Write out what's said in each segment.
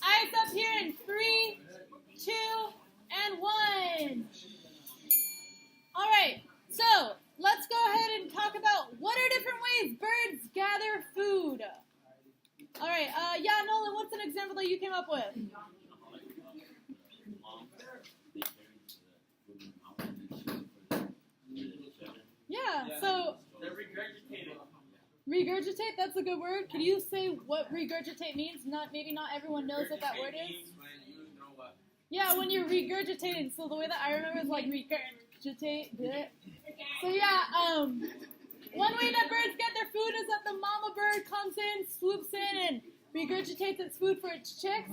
Eyes up here in 3, 2, and 1. All right, so let's go ahead and talk about what are different ways birds gather food. All right, yeah, Nolan, what's an example that you came up with? Yeah, so regurgitate, that's a good word. Can you say what regurgitate means? Maybe not everyone knows what that word is. Yeah, when you're regurgitating. So the way that I remember is like regurgitate. Bleh. So yeah, one way that birds get their food is that the mama bird comes in, swoops in, and regurgitates its food for its chicks.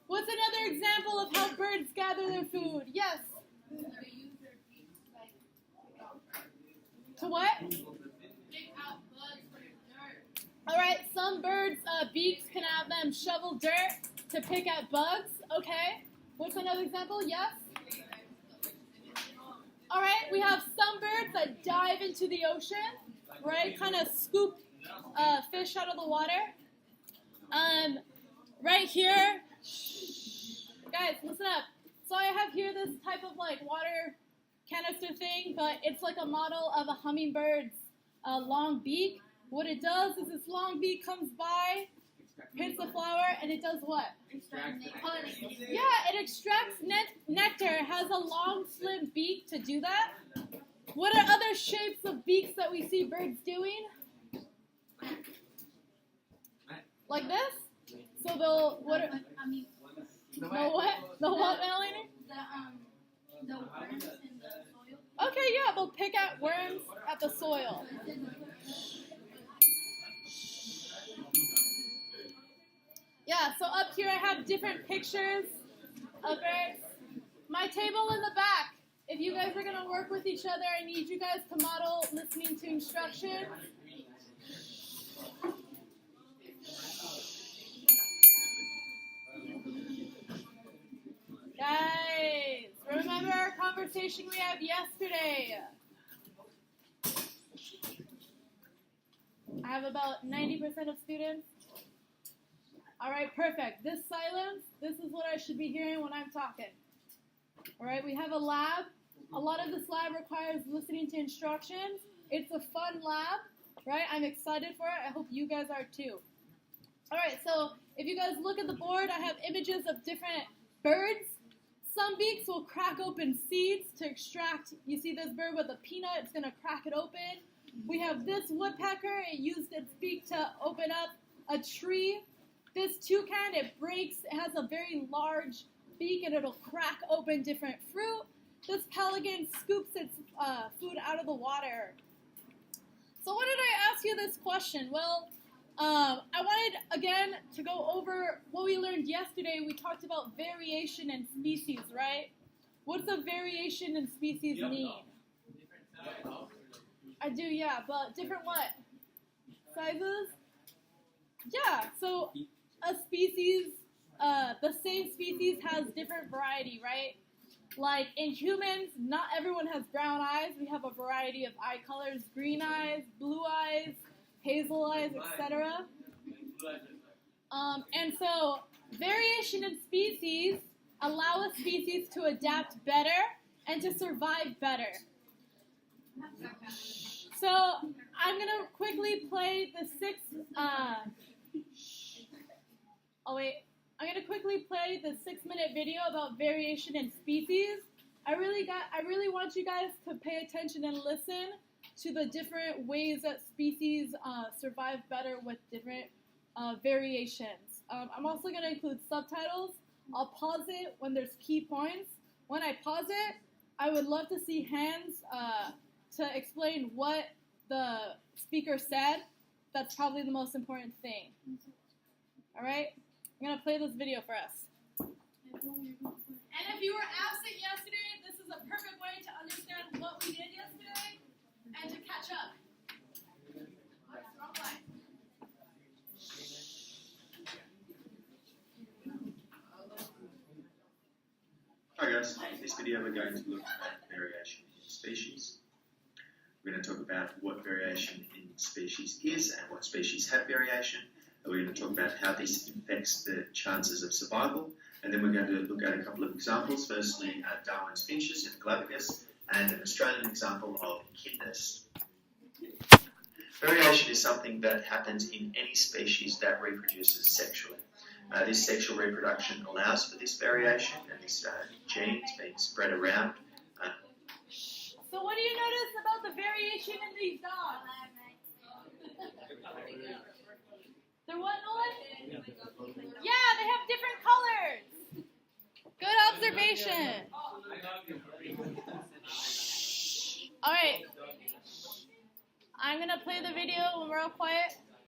What's another example of how birds gather their food? Yes. To what? All right, some birds' beaks can have them shovel dirt to pick at bugs. Okay. What's another example? Yes? All right, we have some birds that dive into the ocean, right? Kind of scoop fish out of the water. Right here, guys, listen up. So I have here this type of like water canister thing, but it's like a model of a hummingbird's long beak. What it does is this long beak comes by, hits the flower, and it does what? Yeah, it extracts nectar. It has a long, slim beak to do that. What are other shapes of beaks that we see birds doing? Like this? So they'll, what are, the what? The what, Melanie? The worms in the soil. Okay, yeah, they'll pick at worms at the soil. Yeah, so up here I have different pictures of birds. My table in the back. If you guys are going to work with each other, I need you guys to model listening to instructions. Guys, remember our conversation we had yesterday. I have about 90% of students. All right, perfect. This silence, this is what I should be hearing when I'm talking. All right, we have a lab. A lot of this lab requires listening to instructions. It's a fun lab, right? I'm excited for it. I hope you guys are too. All right, so if you guys look at the board, I have images of different birds. Some beaks will crack open seeds to extract. You see this bird with a peanut, it's going to crack it open. We have this woodpecker. It used its beak to open up a tree. This toucan, it breaks. It has a very large beak, and it'll crack open different fruit. This pelican scoops its food out of the water. So why did I ask you this question? Well, I wanted, again, to go over what we learned yesterday. We talked about variation in species, right? What's a variation in species mean? I do, yeah, but different what? Sizes? Yeah, so a species, the same species has different variety, right? Like in humans, not everyone has brown eyes. We have a variety of eye colors: green eyes, blue eyes, hazel eyes, etc. And so variation in species allow a species to adapt better and to survive better. So I'm going to quickly play the I'm going to quickly play the 6-minute video about variation in species. I really want you guys to pay attention and listen to the different ways that species survive better with different variations. I'm also going to include subtitles. I'll pause it when there's key points. When I pause it, I would love to see hands to explain what the speaker said. That's probably the most important thing. All right? I'm going to play this video for us. And if you were absent yesterday, this is a perfect way to understand what we did yesterday and to catch up. Wrong way. Hi guys, in this video we're going to look at variation in species. We're going to talk about what variation in species is and what species have variation. We're going to talk about how this affects the chances of survival, and then we're going to look at a couple of examples. Firstly, Darwin's finches in Galapagos, and an Australian example of echidnas. Variation is something that happens in any species that reproduces sexually. This sexual reproduction allows for this variation and this genes being spread around. So what do you notice about the variation in these dogs? They're what, Nolan? Yeah, they have different colors. Good observation. All right. I'm going to play the video when we're all quiet.